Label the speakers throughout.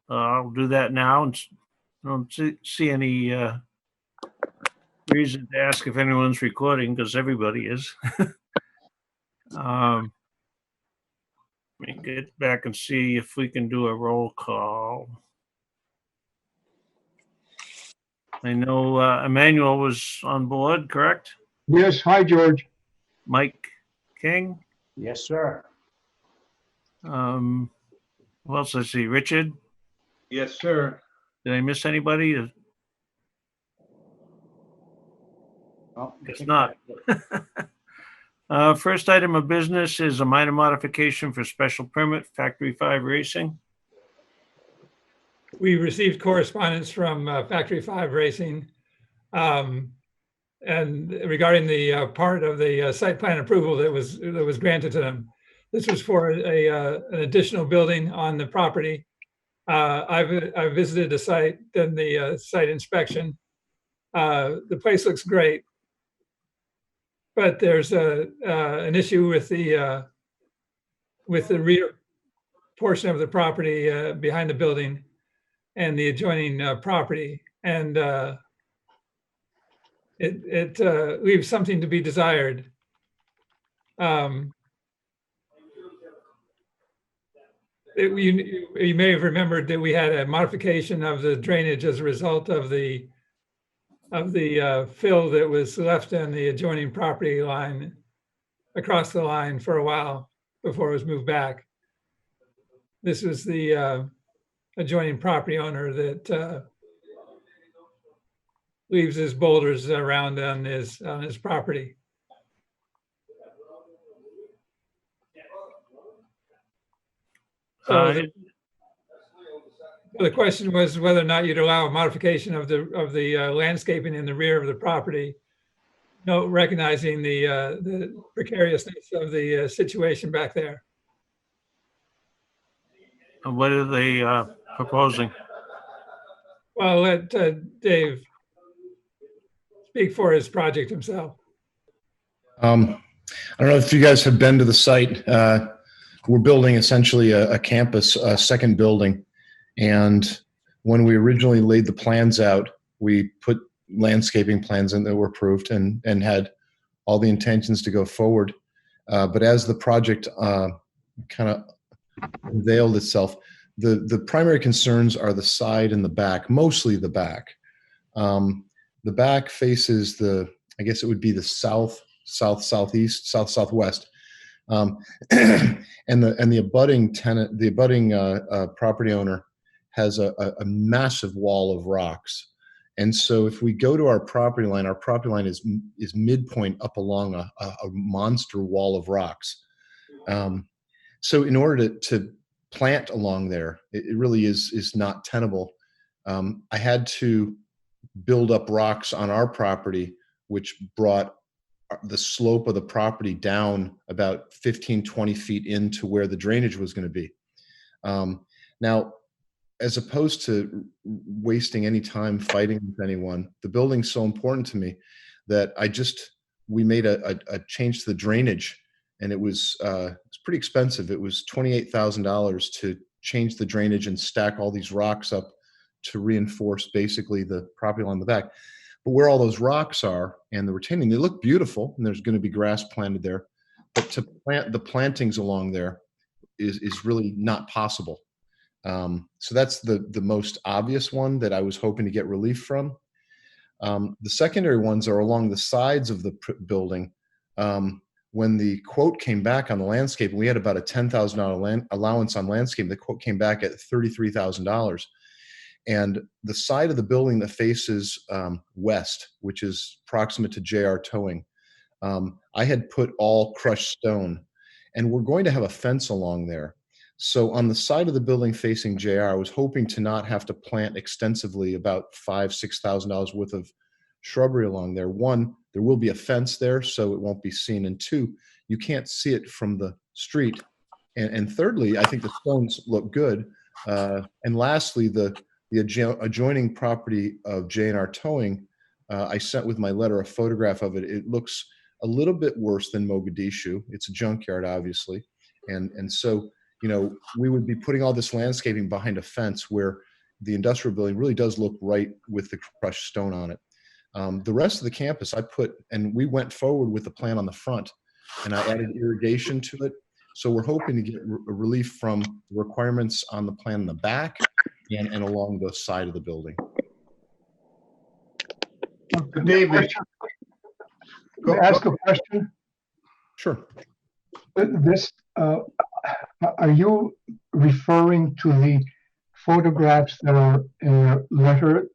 Speaker 1: I'll do that now, and I don't see any reason to ask if anyone's recording, because everybody is. Let me get back and see if we can do a roll call. I know Emmanuel was on board, correct?
Speaker 2: Yes. Hi, George.
Speaker 1: Mike King.
Speaker 3: Yes, sir.
Speaker 1: Who else I see? Richard.
Speaker 4: Yes, sir.
Speaker 1: Did I miss anybody?
Speaker 3: Well,
Speaker 1: Guess not. First item of business is a minor modification for special permit, Factory 5 Racing.
Speaker 5: We received correspondence from Factory 5 Racing and regarding the part of the site plan approval that was granted to them. This was for an additional building on the property. I've visited the site, done the site inspection. The place looks great, but there's an issue with the rear portion of the property behind the building and the adjoining property, and it leaves something to be desired. You may have remembered that we had a modification of the drainage as a result of the fill that was left on the adjoining property line across the line for a while before it was moved back. This was the adjoining property owner that leaves his boulders around on his property. So the question was whether or not you'd allow a modification of the landscaping in the rear of the property, recognizing the precariousness of the situation back there.
Speaker 1: What are they proposing?
Speaker 5: Well, I'll let Dave speak for his project himself.
Speaker 6: I don't know if you guys have been to the site. We're building essentially a campus, a second building. And when we originally laid the plans out, we put landscaping plans in that were approved and had all the intentions to go forward. But as the project kind of unveiled itself, the primary concerns are the side and the back, mostly the back. The back faces I guess it would be the southeast, southwest. And the abutting tenant, the abutting property owner has a massive wall of rocks. And so if we go to our property line is midpoint up along a monster wall of rocks. So in order to plant along there, it really is not tenable. I had to build up rocks on our property, which brought the slope of the property down about 15, 20 feet into where the drainage was going to be. Now, as opposed to wasting any time fighting with anyone, the building's so important to me that we made a change to the drainage, and it's pretty expensive. It was $28,000 to change the drainage and stack all these rocks up to reinforce basically the property along the back. But where all those rocks are and the retaining, they look beautiful, and there's going to be grass planted there. But to plant the plantings along there is really not possible. So that's the most obvious one that I was hoping to get relief from. The secondary ones are along the sides of the building. When the quote came back on the landscape, we had about a $10,000 allowance on landscape. The quote came back at $33,000. And the side of the building that faces west, which is proximate to JR Towing, I had put all crushed stone, and we're going to have a fence along there. So on the side of the building facing JR, I was hoping to not have to plant extensively, about $5,000, $6,000 worth of shrubbery along there. One, there will be a fence there, so it won't be seen. And two, you can't see it from the street. And thirdly, I think the stones look good. And lastly, the adjoining property of J&R Towing, I sent with my letter a photograph of it. It looks a little bit worse than Mogadishu. It's a junkyard, obviously. And so, we would be putting all this landscaping behind a fence where the industrial building really does look right with the crushed stone on it. The rest of the campus and we went forward with the plan on the front, and I added irrigation to it. So we're hoping to get relief from the requirements on the plan in the back and along the side of the building.
Speaker 4: David.
Speaker 2: May I ask a question?
Speaker 6: Sure.
Speaker 2: Are you referring to the photographs that are in a letter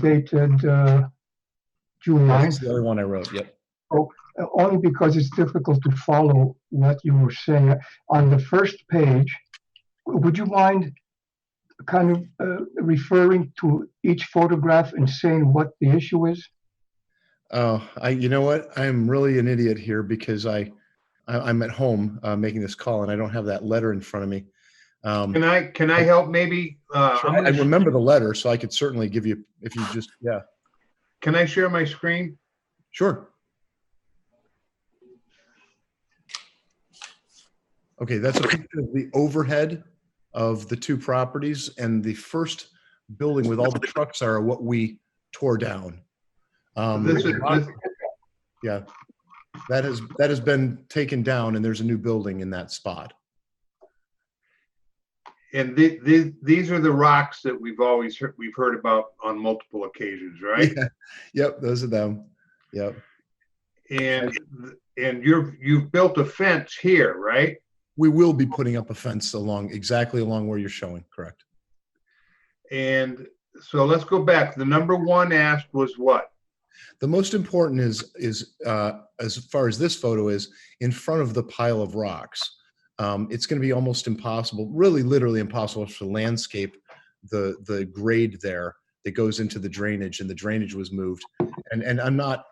Speaker 2: dated June
Speaker 6: That's
Speaker 2: 9th?
Speaker 6: the other one I wrote. Yep.
Speaker 2: Only because it's difficult to follow what you were saying. On the first page, would you mind kind of referring to each photograph and saying what the issue is?
Speaker 6: Oh, you know what? I'm really an idiot here because I'm at home making this call and I don't have that letter in front of me.
Speaker 4: Can I help maybe?
Speaker 6: Sure, I remember the letter, so I could certainly give you, if you just, yeah.
Speaker 4: Can I share my screen?
Speaker 6: Sure. Okay, that's a picture of the overhead of the two properties, and the first building with all the trucks are what we tore down. Yeah, that has been taken down, and there's a new building in that spot.
Speaker 4: And these are the rocks that we've heard about on multiple occasions, right?
Speaker 6: Yeah. Yep, those are them. Yep.
Speaker 4: And you've built a fence here, right?
Speaker 6: We will be putting up a fence exactly along where you're showing, correct?
Speaker 4: And so let's go back. The number one asked was what?
Speaker 6: The most important is as far as this photo is, in front of the pile of rocks. It's going to be almost impossible, really literally impossible to landscape the grade there that goes into the drainage, and the drainage was moved. And I'm not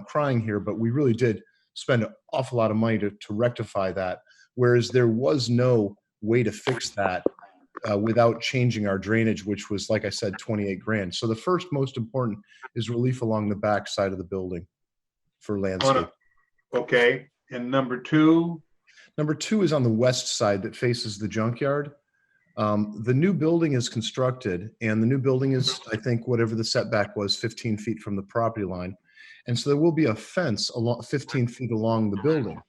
Speaker 6: crying here, but we really did spend an awful lot of money to rectify that, whereas there was no way to fix that without changing our drainage, which was, like I said, 28 grand. So the first most important is relief along the back side of the building for landscape.
Speaker 4: Okay. And number two?
Speaker 6: Number two is on the west side that faces the junkyard. The new building is constructed, and the new building is, I think, whatever the setback was, 15 feet from the property line. And so there will be a fence along 15 feet along the building.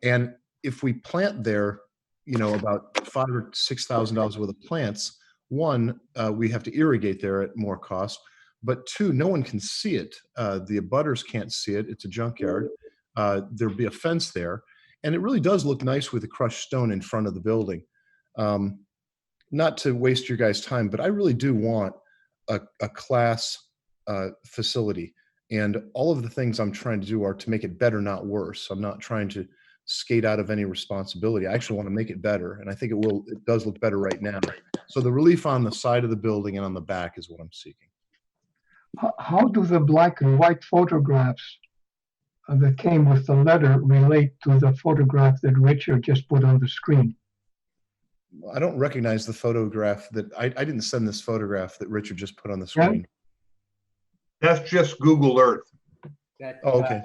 Speaker 6: And if we plant there, about $5,000 or $6,000 worth of plants, one, we have to irrigate there at more cost, but two, no one can see it. The abutters can't see it. It's a junkyard. There'll be a fence there. And it really does look nice with the crushed stone in front of the building. Not to waste your guys' time, but I really do want a class facility. And all of the things I'm trying to do are to make it better, not worse. I'm not trying to skate out of any responsibility. I actually want to make it better. And I think it does look better right now. So the relief on the side of the building and on the back is what I'm seeking.
Speaker 2: How do the black and white photographs that came with the letter relate to the photograph that Richard just put on the screen?
Speaker 6: I don't recognize the photograph that I didn't send this photograph that Richard just put on the screen.
Speaker 4: That's just Google Earth.
Speaker 6: Oh, okay.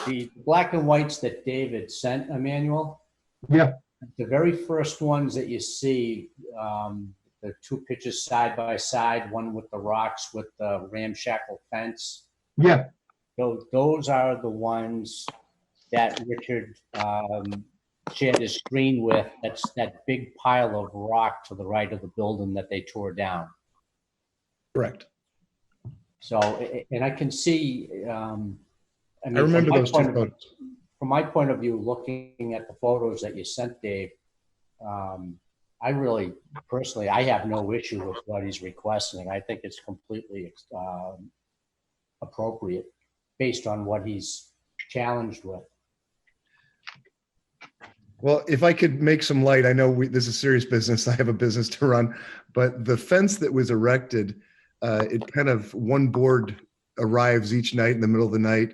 Speaker 3: The black and whites that David sent, Emmanuel,
Speaker 2: Yeah,
Speaker 3: the very first ones that you see, the two pictures side by side, one with the rocks with the ramshackle fence.
Speaker 2: yeah.
Speaker 3: Those are the ones that Richard shared his screen with. That's that big pile of rock to the right of the building that they tore down.
Speaker 6: Correct.
Speaker 3: So, and I can see, I
Speaker 6: remember those two photos.
Speaker 3: From my point of view, looking at the photos that you sent, Dave, I really, personally, I have no issue with what he's requesting. I think it's completely appropriate based on what he's challenged with.
Speaker 6: Well, if I could make some light, I know this is serious business. I have a business to run, but the fence that was erected, it kind of one board arrives each night in the middle of the night,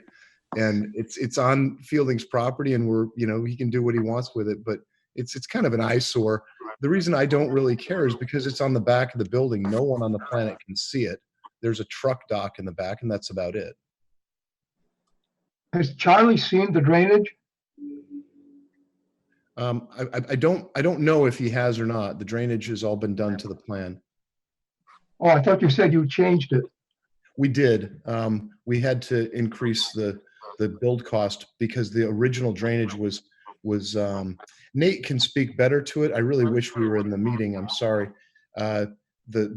Speaker 6: and it's on Fielding's property, and he can do what he wants with it, but it's kind of an eyesore. The reason I don't really care is because it's on the back of the building. No one on the planet can see it. There's a truck dock in the back, and that's about it.
Speaker 2: Has Charlie seen the drainage?
Speaker 6: I don't know if he has or not. The drainage has all been done to the plan.
Speaker 2: Oh, I thought you said you changed it.
Speaker 6: We did. We had to increase the build cost because the original drainage was Nate can speak better to it. I really wish we were in the meeting. I'm sorry.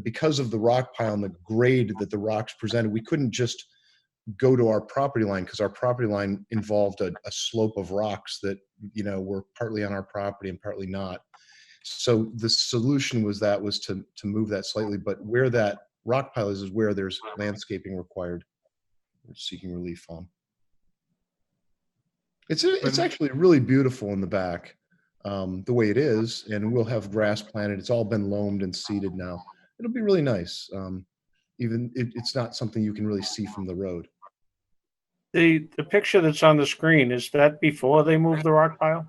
Speaker 6: Because of the rock pile and the grade that the rocks presented, we couldn't just go to our property line because our property line involved a slope of rocks that, you know, were partly on our property and partly not. So the solution was to move that slightly, but where that rock pile is where there's landscaping required. We're seeking relief on. It's actually really beautiful in the back, the way it is, and we'll have grass planted. It's all been loamed and seeded now. It'll be really nice. Even it's not something you can really see from the road.
Speaker 1: The picture that's on the screen, is that before they moved the rock pile?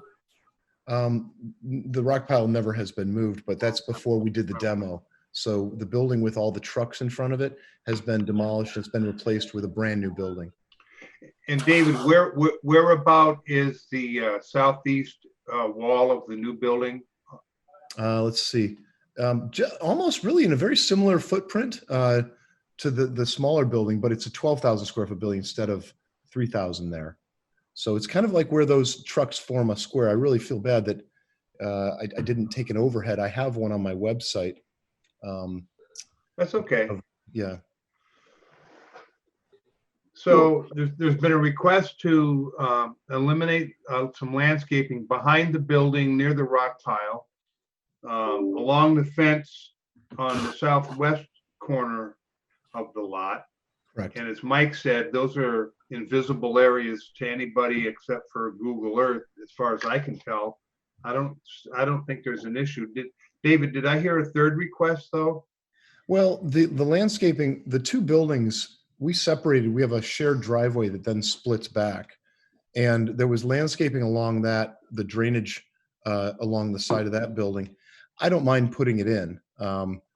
Speaker 6: The rock pile never has been moved, but that's before we did the demo. So the building with all the trucks in front of it has been demolished. It's been replaced with a brand new building.
Speaker 4: And David, where about is the southeast wall of the new building?
Speaker 6: Let's see. Almost really in a very similar footprint to the smaller building, but it's a 12,000 square foot building instead of 3,000 there. So it's kind of like where those trucks form a square. I really feel bad that I didn't take an overhead. I have one on my website.
Speaker 4: That's okay.
Speaker 6: Yeah.
Speaker 4: So there's been a request to eliminate some landscaping behind the building near the rock pile, along the fence on the southwest corner of the lot.
Speaker 6: Correct.
Speaker 4: And as Mike said, those are invisible areas to anybody except for Google Earth, as far as I can tell. I don't think there's an issue. David, did I hear a third request though?
Speaker 6: Well, the landscaping, the two buildings, we separated. We have a shared driveway that then splits back. And there was landscaping along that, the drainage along the side of that building. I don't mind putting it in.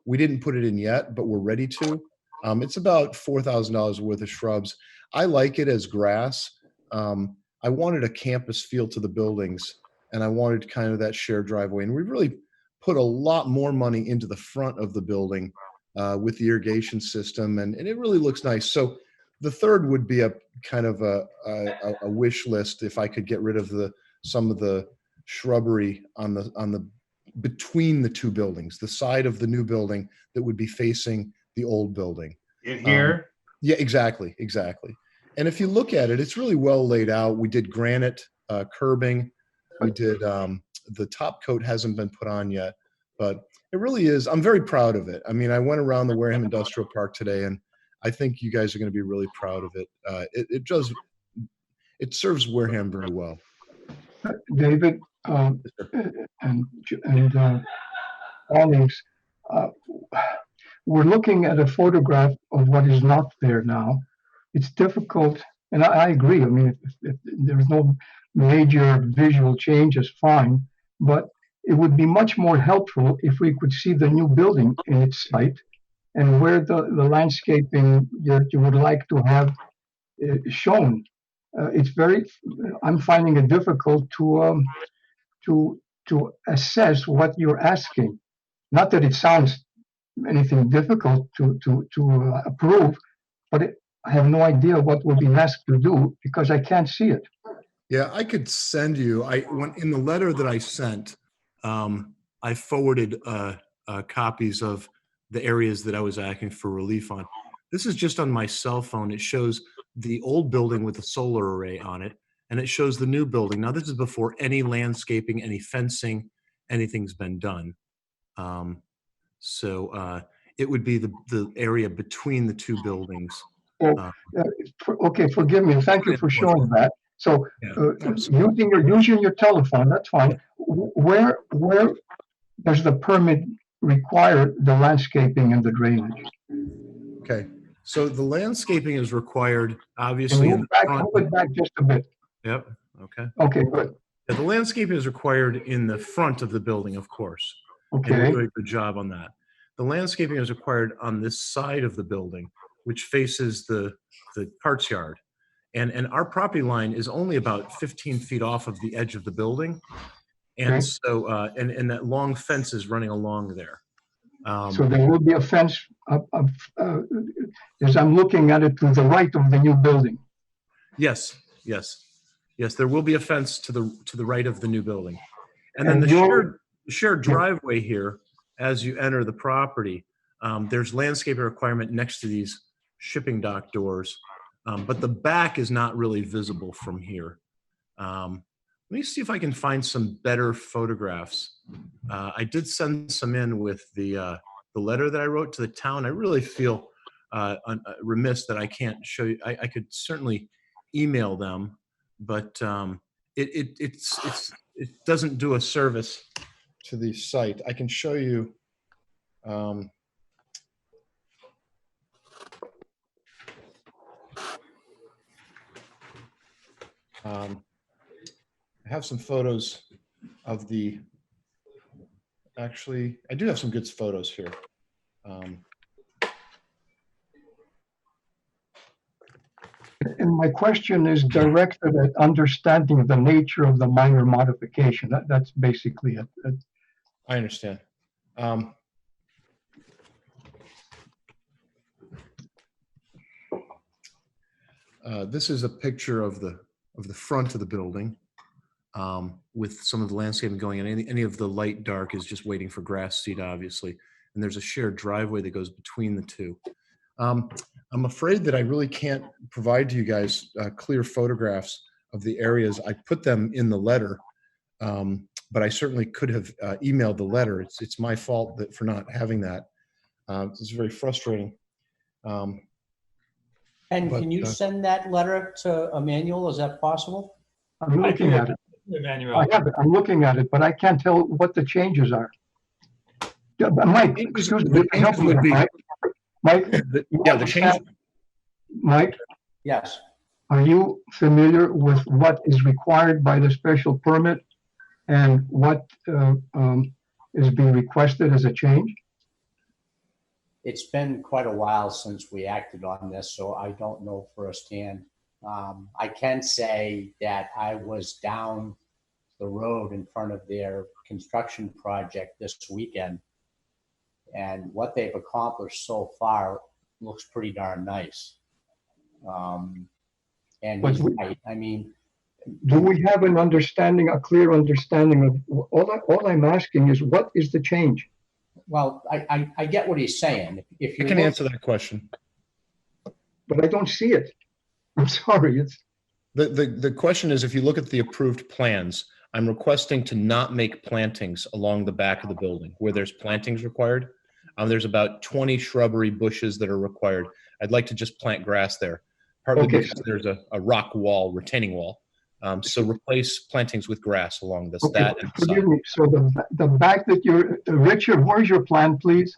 Speaker 6: We didn't put it in yet, but we're ready to. It's about $4,000 worth of shrubs. I like it as grass. I wanted a campus feel to the buildings, and I wanted kind of that shared driveway. And we really put a lot more money into the front of the building with the irrigation system, and it really looks nice. So the third would be a kind of a wish list if I could get rid of some of the shrubbery on the between the two buildings, the side of the new building that would be facing the old building.
Speaker 4: In here?
Speaker 6: Yeah, exactly. And if you look at it, it's really well laid out. We did granite curbing. We did the top coat hasn't been put on yet, but it really is. I'm very proud of it. I mean, I went around the Wareham Industrial Park today, and I think you guys are going to be really proud of it. It serves Wareham very well.
Speaker 2: David and Alex, we're looking at a photograph of what is not there now. It's difficult, and I agree. I mean, if there's no major visual changes, fine, but it would be much more helpful if we could see the new building in its site and where the landscaping that you would like to have shown. I'm finding it difficult to assess what you're asking. Not that it sounds anything difficult to approve, but I have no idea what we're being asked to do because I can't see it.
Speaker 6: Yeah, I could send you. In the letter that I sent, I forwarded copies of the areas that I was asking for relief on. This is just on my cell phone. It shows the old building with the solar array on it, and it shows the new building. Now, this is before any landscaping, any fencing, anything's been done. So it would be the area between the two buildings.
Speaker 2: Okay, forgive me. Thank you for showing that. So using your telephone, that's fine. Where does the permit require the landscaping and the drainage?
Speaker 6: Okay, so the landscaping is required, obviously.
Speaker 2: Move it back just a bit.
Speaker 6: Yep. Okay.
Speaker 2: Okay, good.
Speaker 6: Yeah, the landscaping is required in the front of the building, of course.
Speaker 2: Okay.
Speaker 6: And we do a good job on that. The landscaping is required on this side of the building, which faces the parts yard. And our property line is only about 15 feet off of the edge of the building. And
Speaker 2: Okay.
Speaker 6: so, and that long fence is running along there.
Speaker 2: So there will be a fence as I'm looking at it, to the right of the new building.
Speaker 6: Yes, yes, yes. There will be a fence to the right of the new building, and then
Speaker 2: And
Speaker 6: the shared driveway here as you enter the property. There's landscaping requirement next to these shipping dock doors, but the back is not really visible from here. Let me see if I can find some better photographs. I did send some in with the letter that I wrote to the town. I really feel remiss that I can't show you. I could certainly email them, but it doesn't do a service to the site. I can show you. I have some photos of the. Actually, I do have some good photos here.
Speaker 2: And my question is directed at understanding the nature of the minor modification. That's basically it.
Speaker 6: I understand. This is a picture of the front of the building, with some of the landscaping going in. Any of the light dark is just waiting for grass seed, obviously. And there's a shared driveway that goes between the two. I'm afraid that I really can't provide to you guys clear photographs of the areas. I put them in the letter, but I certainly could have emailed the letter. It's my fault for not having that. It's very frustrating.
Speaker 3: And can you send that letter to Emmanuel? Is that possible?
Speaker 2: I'm looking at it.
Speaker 5: Emmanuel.
Speaker 2: I have it. I'm looking at it, but I can't tell what the changes are. Yeah, but Mike, excuse me. Help me, Mike. Mike,
Speaker 6: The change.
Speaker 2: Mike,
Speaker 3: Yes.
Speaker 2: are you familiar with what is required by the special permit and what is being requested as a change?
Speaker 3: It's been quite a while since we acted on this, so I don't know firsthand. I can say that I was down the road in front of their construction project this weekend, and what they've accomplished so far looks pretty darn nice. And he's right. I mean,
Speaker 2: Do we have an understanding, a clear understanding of all I'm asking is what is the change?
Speaker 3: well, I get what he's saying. If you
Speaker 6: I can
Speaker 3: look-
Speaker 6: answer that question.
Speaker 2: But I don't see it. I'm sorry. It's
Speaker 6: The question is, if you look at the approved plans, I'm requesting to not make plantings along the back of the building where there's plantings required. There's about 20 shrubbery bushes that are required. I'd like to just plant grass there, partly
Speaker 2: Okay.
Speaker 6: because there's a rock wall, retaining wall. So replace plantings with grass along this,
Speaker 2: okay.
Speaker 6: that and the
Speaker 2: Forgive
Speaker 6: side.
Speaker 2: me. So the back that you're, Richard, where's your plan, please?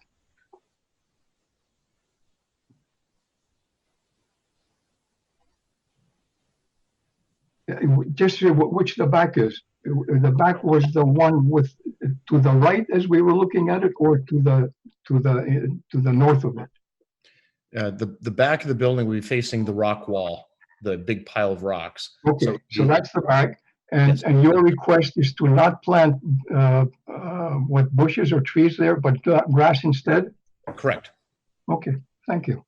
Speaker 2: Just say which the back is. The back was the one with to the right as we were looking at it, or to the north of it.
Speaker 6: The back of the building will be facing the rock wall, the big pile of rocks.
Speaker 2: Okay, so that's the back, and
Speaker 6: Yes.
Speaker 2: your request is to not plant what bushes or trees there, but grass instead.
Speaker 6: Correct.
Speaker 2: Okay, thank you.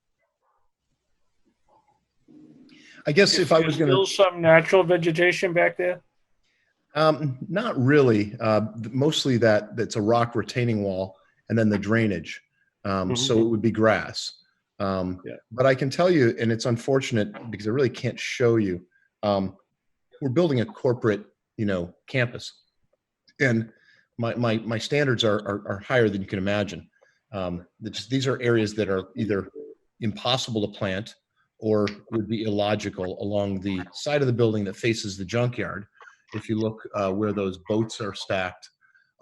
Speaker 6: I guess if I was going to.
Speaker 1: Still some natural vegetation back there?
Speaker 6: Not really. Mostly that's a rock retaining wall and then the drainage. So it would be grass. But I can tell you, and it's unfortunate because I really can't show you, we're building a corporate, campus. And my standards are higher than you can imagine. These are areas that are either impossible to plant or would be illogical along the side of the building that faces the junkyard. If you look where those boats are stacked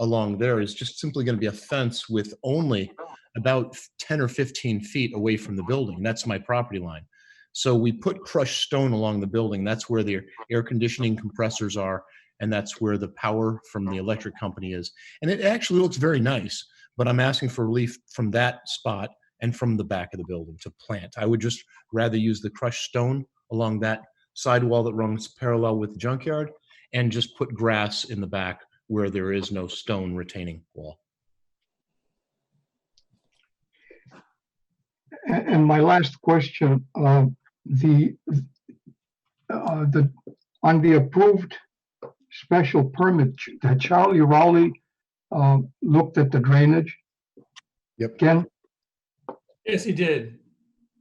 Speaker 6: along there is just simply going to be a fence with only about 10 or 15 feet away from the building. That's my property line. So we put crushed stone along the building. That's where the air conditioning compressors are. And that's where the power from the electric company is. And it actually looks very nice, but I'm asking for relief from that spot and from the back of the building to plant. I would just rather use the crushed stone along that sidewall that runs parallel with the junkyard and just put grass in the back where there is no stone retaining wall.
Speaker 2: And my last question, the on the approved special permit, that Charlie Rowley looked at the drainage.
Speaker 6: Yep.
Speaker 2: Ken,
Speaker 5: Yes, he did.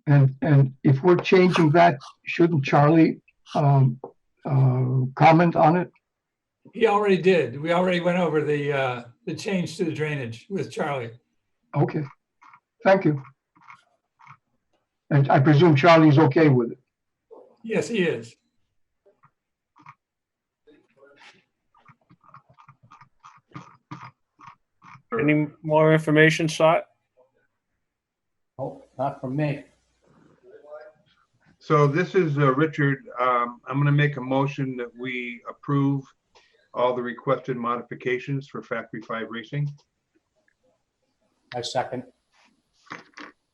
Speaker 2: and if we're changing that, shouldn't Charlie comment on it?
Speaker 5: He already did. We already went over the change to the drainage with Charlie.
Speaker 2: Okay, thank you. And I presume Charlie's okay with it.
Speaker 5: Yes, he is.
Speaker 1: Any more information sought?
Speaker 3: Oh, not from me.
Speaker 4: So this is Richard. I'm going to make a motion that we approve all the requested modifications for Factory 5 Racing.
Speaker 3: I second.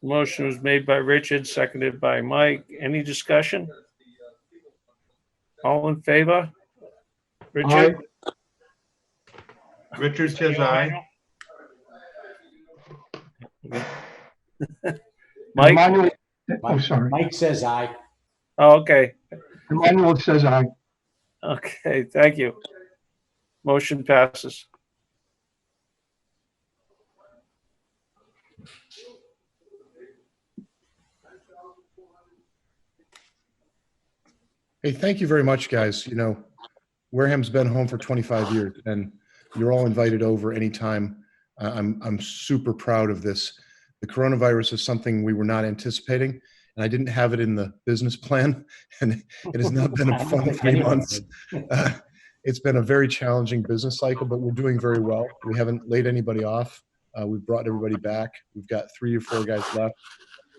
Speaker 1: Motion was made by Richard, seconded by Mike. Any discussion? All in favor? Richard?
Speaker 4: Richard says aye.
Speaker 1: Mike?
Speaker 2: Emmanuel, oh, sorry.
Speaker 3: Mike says aye.
Speaker 1: Oh, okay.
Speaker 2: Emmanuel says aye.
Speaker 1: Okay, thank you. Motion passes.
Speaker 6: Hey, thank you very much, guys. You know, Wareham's been home for 25 years, and you're all invited over anytime. I'm super proud of this. The coronavirus is something we were not anticipating, and I didn't have it in the business plan, and it has not been a fun 3 months. It's been a very challenging business cycle, but we're doing very well. We haven't laid anybody off. We've brought everybody back. We've got 3 or 4 guys left.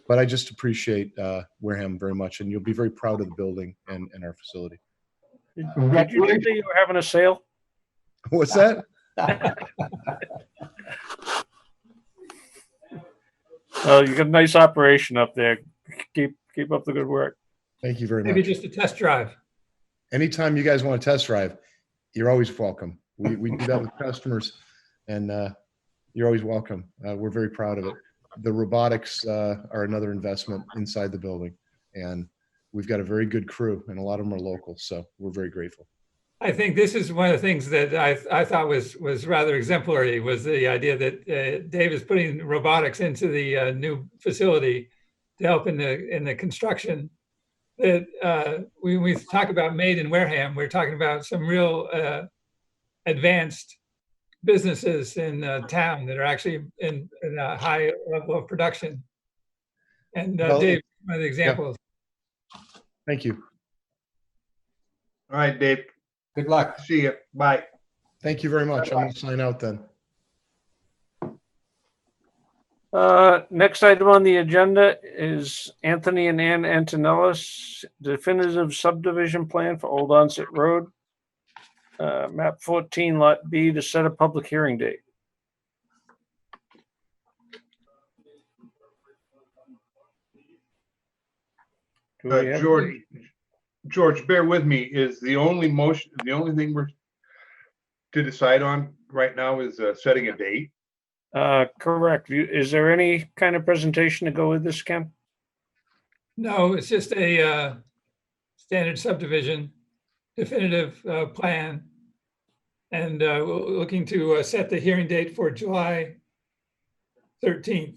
Speaker 6: But I just appreciate Wareham very much, and you'll be very proud of the building and our facility.
Speaker 1: Did you just say you were having a sale?
Speaker 6: What's that?
Speaker 1: Oh, you got a nice operation up there. Keep up the good work.
Speaker 6: Thank you very
Speaker 5: Maybe
Speaker 6: much.
Speaker 5: just a test drive.
Speaker 6: Anytime you guys want to test drive, you're always welcome. We do that with customers, and you're always welcome. We're very proud of it. The robotics are another investment inside the building, and we've got a very good crew, and a lot of them are local, so we're very grateful.
Speaker 5: I think this is one of the things that I thought was rather exemplary, was the idea that Dave is putting robotics into the new facility to help in the construction. That when we talk about made in Wareham, we're talking about some real advanced businesses in town that are actually in a high level of production. And Dave, one of the examples.
Speaker 6: Yeah. Thank you.
Speaker 4: All right, Dave.
Speaker 3: Good luck.
Speaker 4: See you. Bye.
Speaker 6: Thank you very much. I'm going to sign out then.
Speaker 1: Next item on the agenda is Anthony and Ann Antonellis definitive subdivision plan for Old Onset Road. Map 14, Lot B, to set a public hearing date. Do we have-
Speaker 4: George, bear with me. Is the only thing we're to decide on right now is setting a date?
Speaker 1: Correct. Is there any kind of presentation to go with this, Ken?
Speaker 5: No, it's just a standard subdivision, definitive plan, and looking to set the hearing date for July 13th.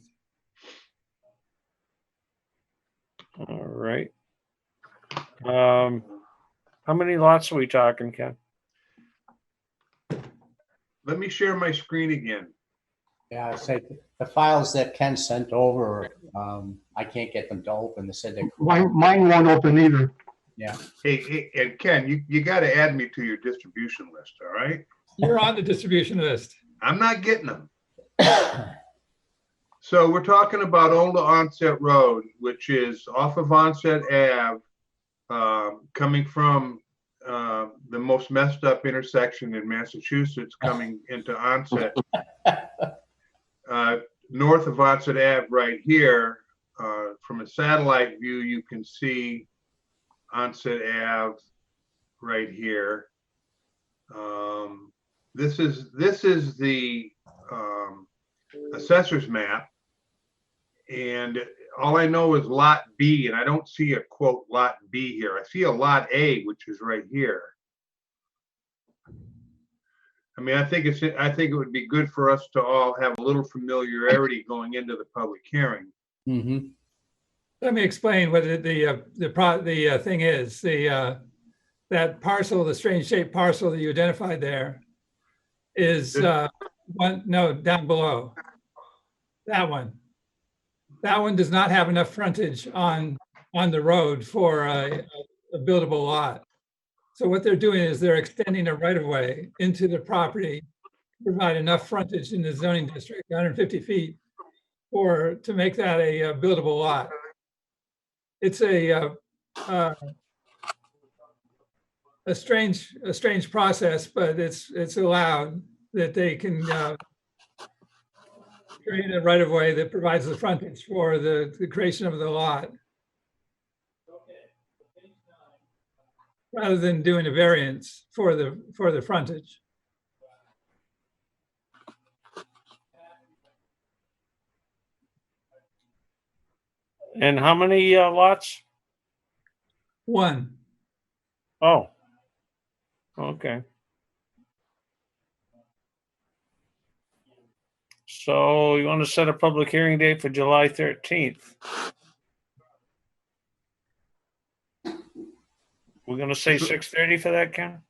Speaker 1: All right. How many lots are we talking, Ken?
Speaker 4: Let me share my screen again.
Speaker 3: Yeah, I say the files that Ken sent over, I can't get them to open. They said they.
Speaker 2: Mine won't open either.
Speaker 3: Yeah.
Speaker 4: Hey, and Ken, you got to add me to your distribution list, all right?
Speaker 5: You're on the distribution list.
Speaker 4: I'm not getting them. So we're talking about Old Onset Road, which is off of Onset Ave, coming from the most messed up intersection in Massachusetts, coming into Onset. North of Onset Ave right here, from a satellite view, you can see Onset Ave right here. This is the assessor's map. And all I know is lot B, and I don't see a quote lot B here. I see a lot A, which is right here. I mean, I think it would be good for us to all have a little familiarity going into the public hearing.
Speaker 3: Mm-hmm.
Speaker 5: Let me explain what the thing is. That parcel, the strange shaped parcel that you identified there is down below. That one. That one does not have enough frontage on the road for a buildable lot. So what they're doing is they're extending a right of way into the property, to provide enough frontage in the zoning district, 150 feet, to make that a buildable lot. It's a strange process, but it's allowed that they can create a right of way that provides the frontage for the creation of the lot, rather than doing a variance for the frontage.
Speaker 1: And how many lots?
Speaker 5: One.
Speaker 1: Oh, okay. So you want to set a public hearing date for July 13th? We're going to say 6:30 for that, Ken?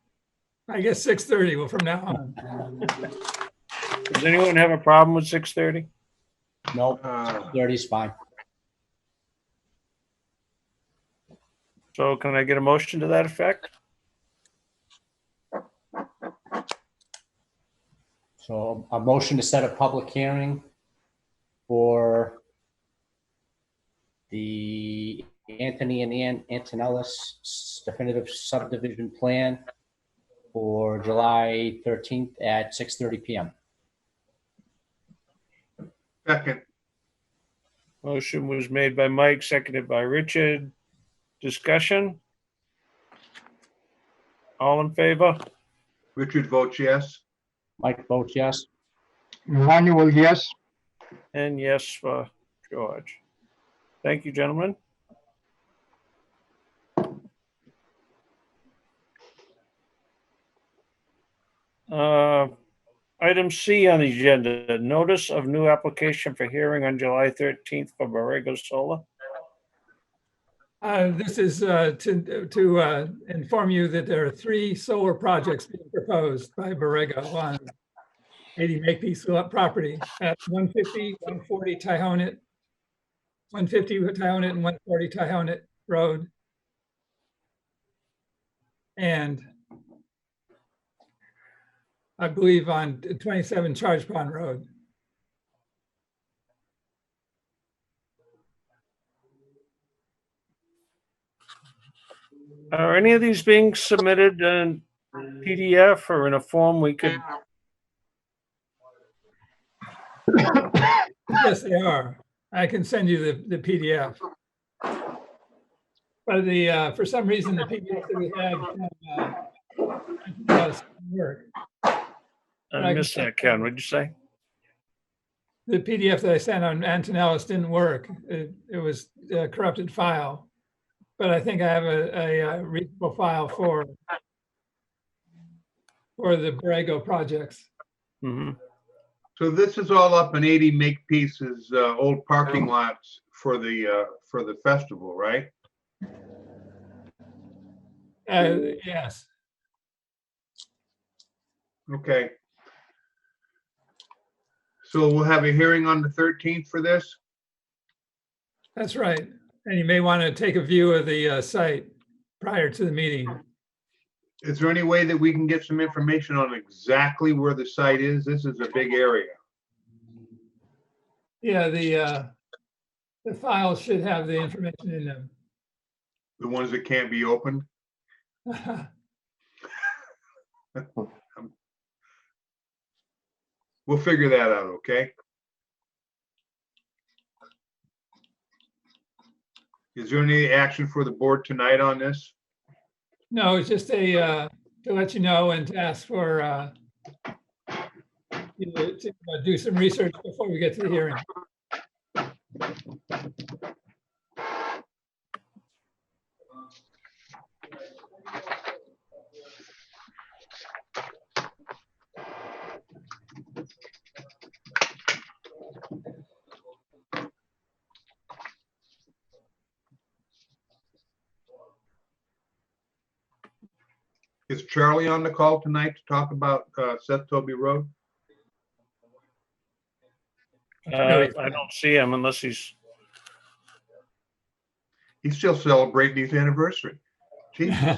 Speaker 5: I guess 6:30. Well, from now on.
Speaker 1: Does anyone have a problem with 6:30?
Speaker 3: Nope, 30 is fine.
Speaker 1: So can I get a motion to that effect?
Speaker 3: So a motion to set a public hearing for the Anthony and Ann Antonellis definitive subdivision plan for July 13th at 6:30 p.m.
Speaker 4: Second,
Speaker 1: Motion was made by Mike, seconded by Richard. Discussion? All in favor?
Speaker 4: Richard votes yes.
Speaker 3: Mike votes yes.
Speaker 2: Emmanuel, yes.
Speaker 1: And yes for George. Thank you, gentlemen. Item C on the agenda, notice of new application for hearing on July 13th for Borrego Solar.
Speaker 5: This is to inform you that there are 3 solar projects being proposed by Borrego on 80 Makepeace property at 150, 140 Tyhonet, 150 Tyhonet and 140 Tyhonet Road. And I believe on 27 Charge Pond Road.
Speaker 1: Are any of these being submitted in PDF or in a form we could?
Speaker 5: Yes, they are. I can send you the PDF. But for some reason, the PDF that we had doesn't work.
Speaker 1: I missed that, Ken. What'd you say?
Speaker 5: The PDF that I sent on Antonellis didn't work. It was a corrupted file. But I think I have a readable file for the Borrego projects.
Speaker 1: Mhm.
Speaker 4: So this is all up in 80 Makepeace's old parking lots for the festival, right?
Speaker 5: Yes,
Speaker 4: Okay. So we'll have a hearing on the 13th for this?
Speaker 5: that's right. And you may want to take a view of the site prior to the meeting.
Speaker 4: Is there any way that we can get some information on exactly where the site is? This is a big area.
Speaker 5: Yeah, the files should have the information in them.
Speaker 4: The ones that can't be opened? We'll figure that out, okay? Is there any action for the board tonight on this?
Speaker 5: No, it's just to let you know and to ask for do some research before we get to the hearing.
Speaker 4: Is Charlie on the call tonight to talk about Seth Toby Road?
Speaker 1: I don't see him unless he's,
Speaker 4: He's still celebrating his anniversary. Jesus.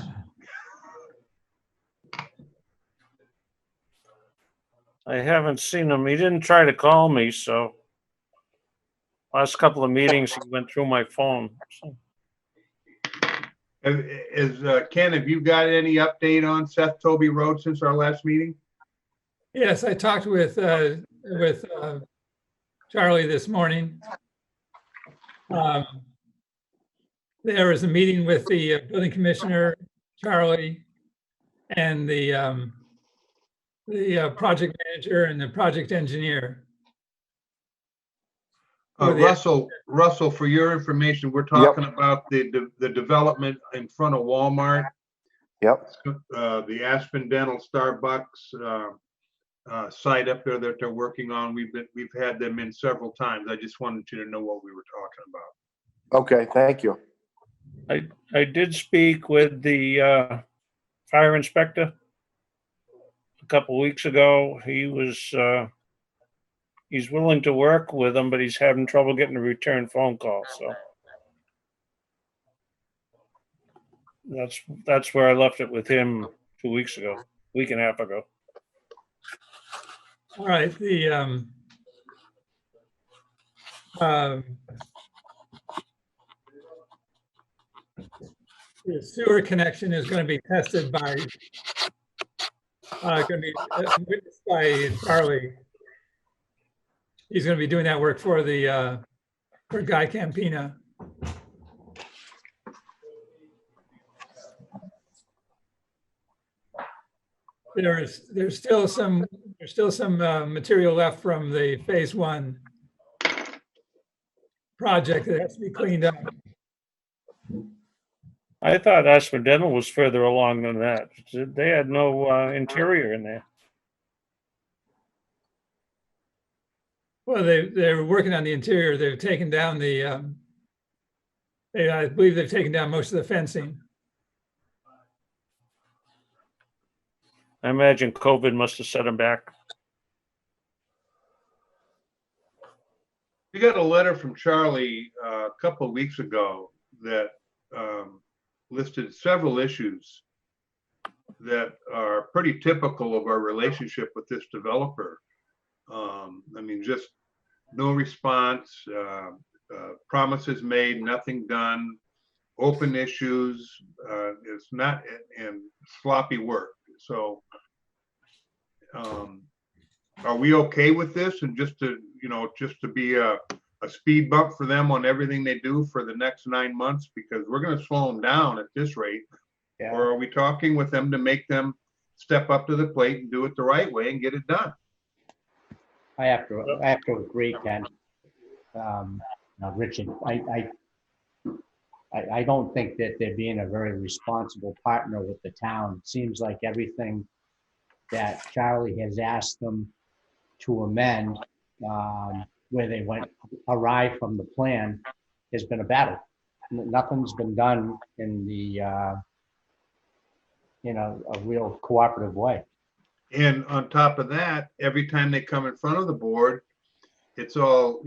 Speaker 1: I haven't seen him. He didn't try to call me, so last couple of meetings, he went through my phone. So.
Speaker 4: Ken, have you got any update on Seth Toby Road since our last meeting?
Speaker 5: Yes, I talked with Charlie this morning. There was a meeting with the building commissioner, Charlie, and the project manager and the project engineer.
Speaker 4: Russell, for your information, we're talking about the development in front of Walmart.
Speaker 7: Yep.
Speaker 4: The Aspen Dental Starbucks site up there that they're working on. We've had them in several times. I just wanted you to know what we were talking about.
Speaker 7: Okay, thank you.
Speaker 1: I did speak with the fire inspector a couple weeks ago. He was he's willing to work with them, but he's having trouble getting a return phone call. So that's where I left it with him 2 weeks ago, week and a half ago.
Speaker 5: All right, the sewer connection is going to be tested by witnessed by Charlie. He's going to be doing that work for the for Guy Campina. There's still some material left from the phase 1 project that has to be cleaned up.
Speaker 1: I thought Aspen Dental was further along than that. They had no interior in there.
Speaker 5: Well, they're working on the interior. They've taken down the I believe they've taken down most of the fencing.
Speaker 1: I imagine COVID must have set them back.
Speaker 4: We got a letter from Charlie a couple of weeks ago that listed several issues that are pretty typical of our relationship with this developer. I mean, just no response, promises made, nothing done, open issues, it's not, and sloppy work. So are we okay with this? And just to be a speed bump for them on everything they do for the next 9 months, because we're going to slow them down at this rate.
Speaker 3: Yeah.
Speaker 4: Or are we talking with them to make them step up to the plate and do it the right way and get it done?
Speaker 3: I have to agree, Ken. Richard, I don't think that they're being a very responsible partner with the town. It seems like everything that Charlie has asked them to amend, where they went awry from the plan, has been a battle. Nothing's been done in the, a real cooperative way.
Speaker 4: And on top of that, every time they come in front of the board, it's all,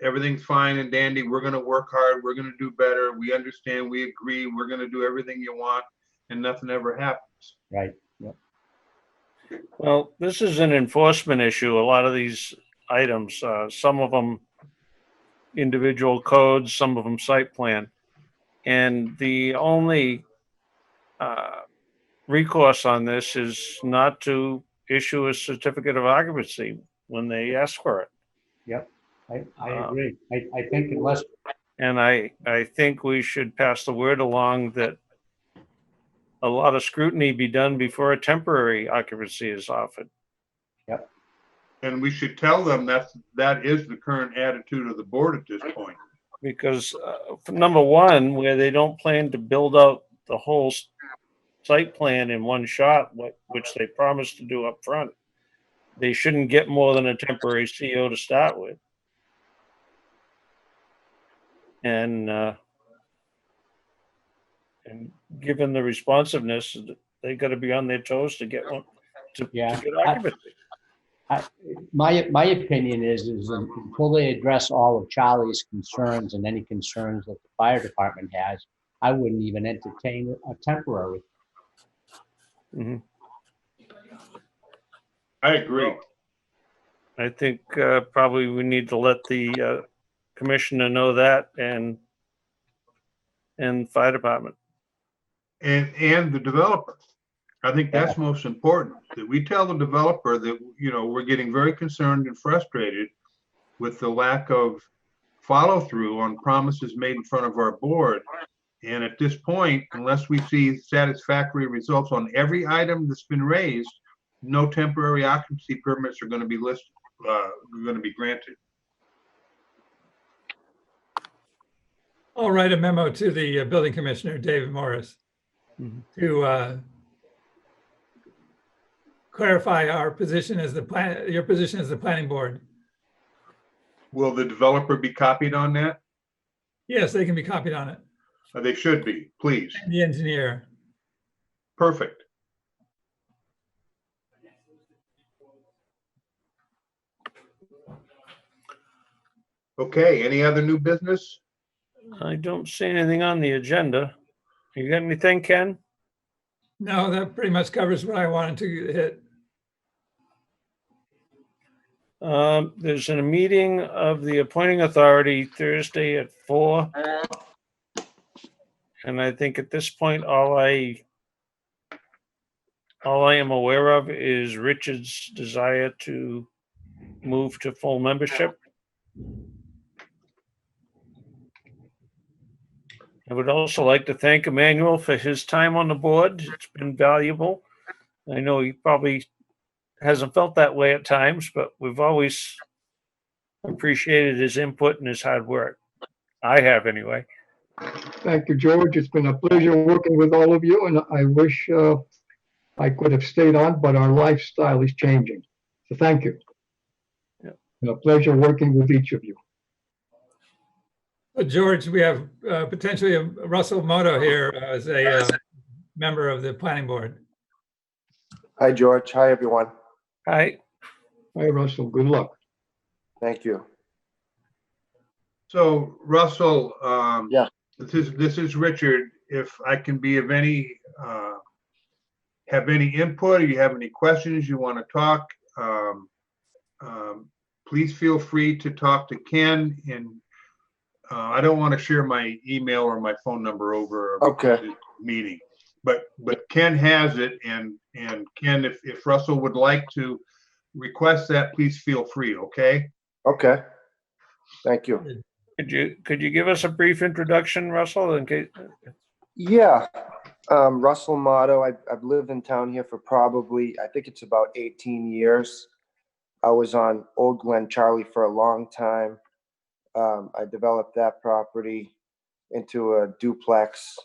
Speaker 4: everything's fine and dandy. We're going to work hard. We're going to do better. We understand. We agree. We're going to do everything you want, and nothing ever happens.
Speaker 3: Right. Yep.
Speaker 1: Well, this is an enforcement issue. A lot of these items, some of them individual codes, some of them site plan. And the only recourse on this is not to issue a certificate of occupancy when they ask for it.
Speaker 3: Yep. I agree. I think unless.
Speaker 1: And I think we should pass the word along that a lot of scrutiny be done before a temporary occupancy is offered.
Speaker 4: And we should tell them that is the current attitude of the board at this point.
Speaker 1: Because for number one, where they don't plan to build out the whole site plan in one shot, which they promised to do up front, they shouldn't get more than a temporary CO to start with. And given the responsiveness, they got to be on their toes to get one to
Speaker 3: Yeah.
Speaker 1: get occupancy.
Speaker 3: My opinion is until they address all of Charlie's concerns and any concerns that the fire department has, I wouldn't even entertain a temporary.
Speaker 1: Mhm.
Speaker 4: I agree.
Speaker 1: I think probably we need to let the commissioner know that and fire department.
Speaker 4: And the developer. I think that's most important, that we tell the developer that, we're getting very concerned and frustrated with the lack of follow through on promises made in front of our board. And at this point, unless we see satisfactory results on every item that's been raised, no temporary occupancy permits are going to be listed, going to be granted.
Speaker 5: I'll write a memo to the building commissioner, David Morris, to clarify our position as your position as the planning board.
Speaker 4: Will the developer be copied on that?
Speaker 5: Yes, they can be copied on it.
Speaker 4: They should be, please.
Speaker 5: The engineer.
Speaker 4: Perfect. Okay, any other new business?
Speaker 1: I don't see anything on the agenda. You got anything, Ken?
Speaker 5: No, that pretty much covers what I wanted to hit.
Speaker 1: There's a meeting of the appointing authority Thursday at 4. And I think at this point, all I am aware of is Richard's desire to move to full membership. I would also like to thank Emmanuel for his time on the board. It's been valuable. I know he probably hasn't felt that way at times, but we've always appreciated his input and his hard work. I have anyway.
Speaker 2: Thank you, George. It's been a pleasure working with all of you, and I wish I could have stayed on, but our lifestyle is changing. So thank you.
Speaker 1: Yeah.
Speaker 2: And a pleasure working with each of you.
Speaker 5: George, we have potentially Russell Moto here as a member of the planning board.
Speaker 7: Hi, George. Hi, everyone.
Speaker 1: Hi.
Speaker 2: Hi, Russell. Good luck.
Speaker 7: Thank you.
Speaker 4: So Russell,
Speaker 7: Yeah.
Speaker 4: this is Richard. If I can be of any, have any input, or you have any questions you want to talk, please feel free to talk to Ken. And I don't want to share my email or my phone number over
Speaker 7: Okay.
Speaker 4: this meeting, but Ken has it. And Ken, if Russell would like to request that, please feel free. Okay.
Speaker 7: Okay. Thank you.
Speaker 1: Could you give us a brief introduction, Russell, in case?
Speaker 7: Yeah. Russell Motto. I've lived in town here for probably, I think it's about 18 years. I was on Old Glen Charlie for a long time. I developed that property into a duplex.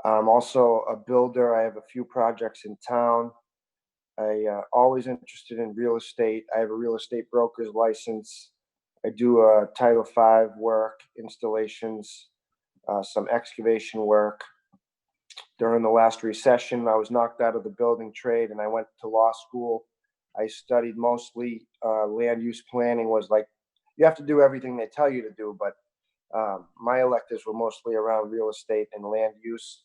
Speaker 7: I'm also a builder. I have a few projects in town. I always interested in real estate. I have a real estate broker's license. I do Title V work, installations, some excavation work. During the last recession, I was knocked out of the building trade and I went to law school. I studied mostly land use planning. Was like, you have to do everything they tell you to do, but my electives were mostly around real estate and land use.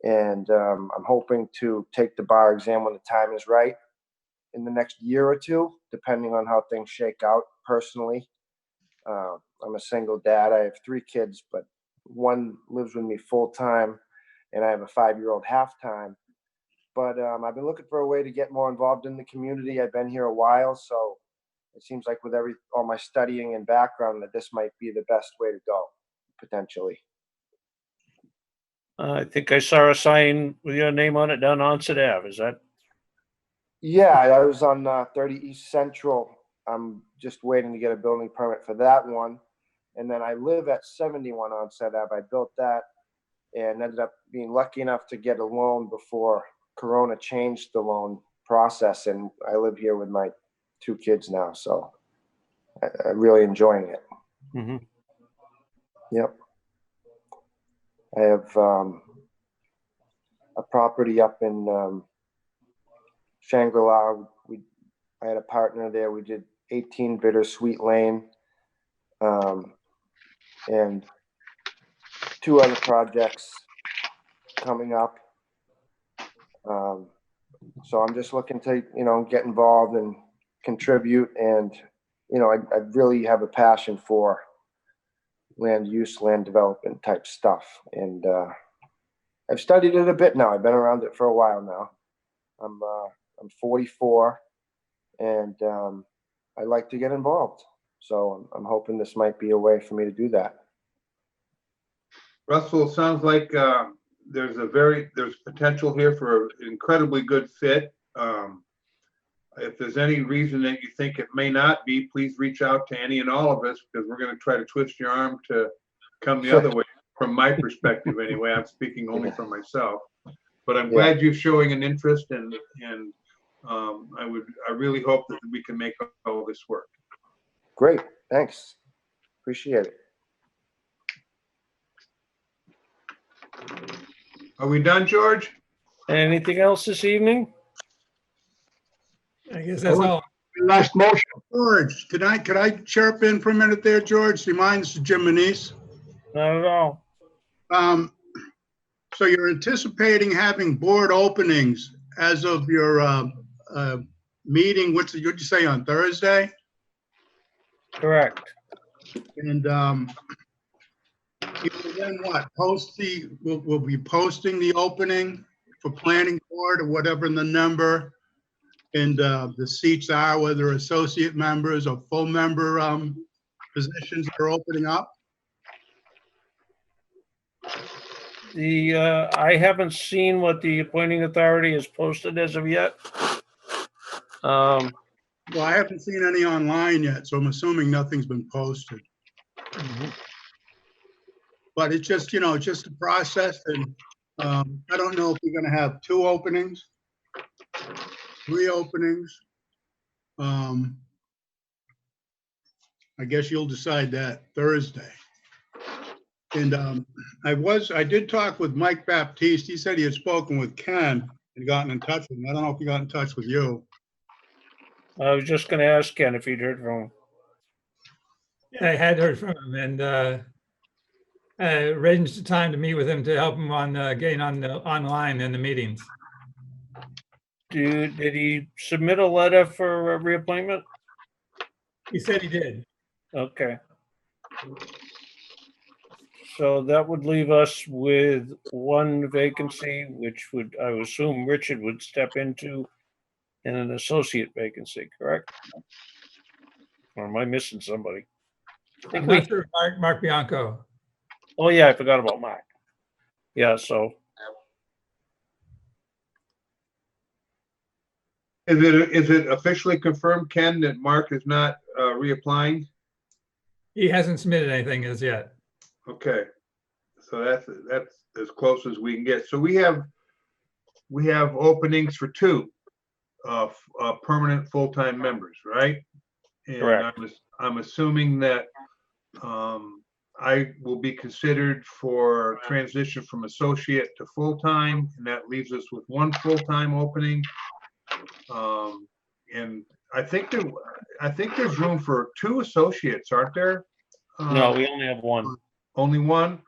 Speaker 7: And I'm hoping to take the bar exam when the time is right in the next year or two, depending on how things shake out personally. I'm a single dad. I have 3 kids, but one lives with me full time, and I have a 5-year-old half time. But I've been looking for a way to get more involved in the community. I've been here a while, so it seems like with all my studying and background that this might be the best way to go, potentially.
Speaker 1: I think I saw a sign with your name on it down Onset Ave. Is that?
Speaker 7: Yeah, I was on 30 East Central. I'm just waiting to get a building permit for that one. And then I live at 71 Onset Ave. I built that and ended up being lucky enough to get a loan before Corona changed the loan process. And I live here with my 2 kids now. So I'm really enjoying it.
Speaker 1: Mm-hmm.
Speaker 7: Yep. I have a property up in Shangri-La. I had a partner there. We did 18 Bittersweet Lane, and 2 other projects coming up. So I'm just looking to, get involved and contribute. And, I really have a passion for land use, land development type stuff. And I've studied it a bit now. I've been around it for a while now. I'm 44, and I like to get involved. So I'm hoping this might be a way for me to do that.
Speaker 4: Russell, it sounds like there's potential here for an incredibly good fit. If there's any reason that you think it may not be, please reach out to any and all of us, because we're going to try to twist your arm to come the other way. From my perspective, anyway, I'm speaking only for myself. But I'm glad you're showing an interest, and I really hope that we can make all this work.
Speaker 7: Great, thanks. Appreciate it.
Speaker 4: Are we done, George?
Speaker 1: Anything else this evening?
Speaker 5: I guess that's all.
Speaker 2: Last motion.
Speaker 8: George, could I chirp in for a minute there, George? Do you mind? This is Jim Manise.
Speaker 1: Not at all.
Speaker 8: So you're anticipating having board openings as of your meeting, what'd you say, on Thursday?
Speaker 1: Correct.
Speaker 8: And you will then what? We'll be posting the opening for planning board or whatever the number, and the seats are, whether associate members or full member positions that are opening up.
Speaker 1: I haven't seen what the appointing authority has posted as of yet.
Speaker 8: Well, I haven't seen any online yet, so I'm assuming nothing's been posted. But it's just, just a process, and I don't know if you're gonna have 2 openings, 3 openings. I guess you'll decide that Thursday. And I did talk with Mike Baptiste. He said he had spoken with Ken and gotten in touch with him. I don't know if he got in touch with you.
Speaker 1: I was just going to ask Ken if he'd heard from him.
Speaker 5: Yeah, I had heard from him, and arranged a time to meet with him to help him on getting on the online in the meetings.
Speaker 1: Did he submit a letter for a reappointment?
Speaker 5: He said he did.
Speaker 1: Okay. So that would leave us with 1 vacancy, which would, I would assume Richard would step into, and an associate vacancy, correct? Or am I missing somebody?
Speaker 5: I'm not sure, Mark Bianco.
Speaker 1: Oh yeah, I forgot about Mark. Yeah, so
Speaker 4: Is it officially confirmed, Ken, that Mark is not reapplying?
Speaker 5: He hasn't submitted anything as yet.
Speaker 4: Okay, so that's as close as we can get. So we have openings for 2 permanent full-time members, right? And
Speaker 1: correct.
Speaker 4: I'm assuming that I will be considered for transition from associate to full-time, and that leaves us with 1 full-time opening. And I think there's room for 2 associates, aren't there?
Speaker 1: No, we only have 1.
Speaker 4: Only 1.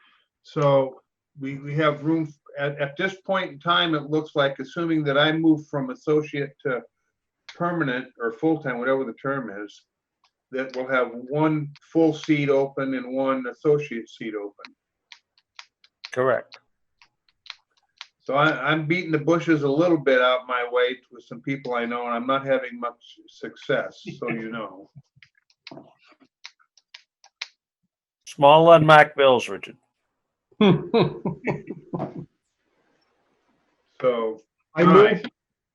Speaker 4: So we have room at this point in time. It looks like, assuming that I move from associate to permanent or full-time, whatever the term is, that we'll have 1 full seat open and 1 associate seat open.
Speaker 1: Correct.
Speaker 4: So I'm beating the bushes a little bit out my way with some people I know, and I'm not having much success, so you know.
Speaker 1: Small unmarked bills, Richard.
Speaker 4: So,
Speaker 2: I
Speaker 4: all right,
Speaker 2: move,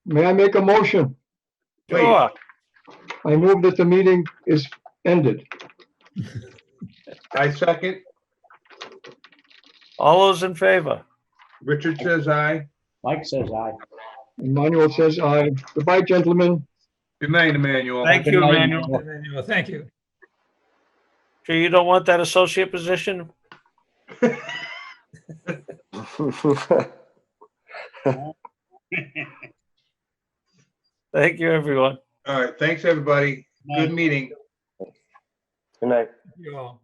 Speaker 2: may I make a motion?
Speaker 4: please.
Speaker 1: Sure.
Speaker 2: I move that the meeting is ended.
Speaker 4: I second.
Speaker 1: All those in favor?
Speaker 4: Richard says aye.
Speaker 3: Mike says aye.
Speaker 2: Emmanuel says aye. Goodbye, gentlemen.
Speaker 4: Good night, Emmanuel.
Speaker 1: Thank
Speaker 3: Good
Speaker 1: you,
Speaker 3: night,
Speaker 1: Emmanuel.
Speaker 5: Emmanuel, thank you.
Speaker 1: Sure you don't want that associate position? Thank you, everyone.
Speaker 4: All right, thanks, everybody. Good meeting.
Speaker 7: Good night.
Speaker 5: You all.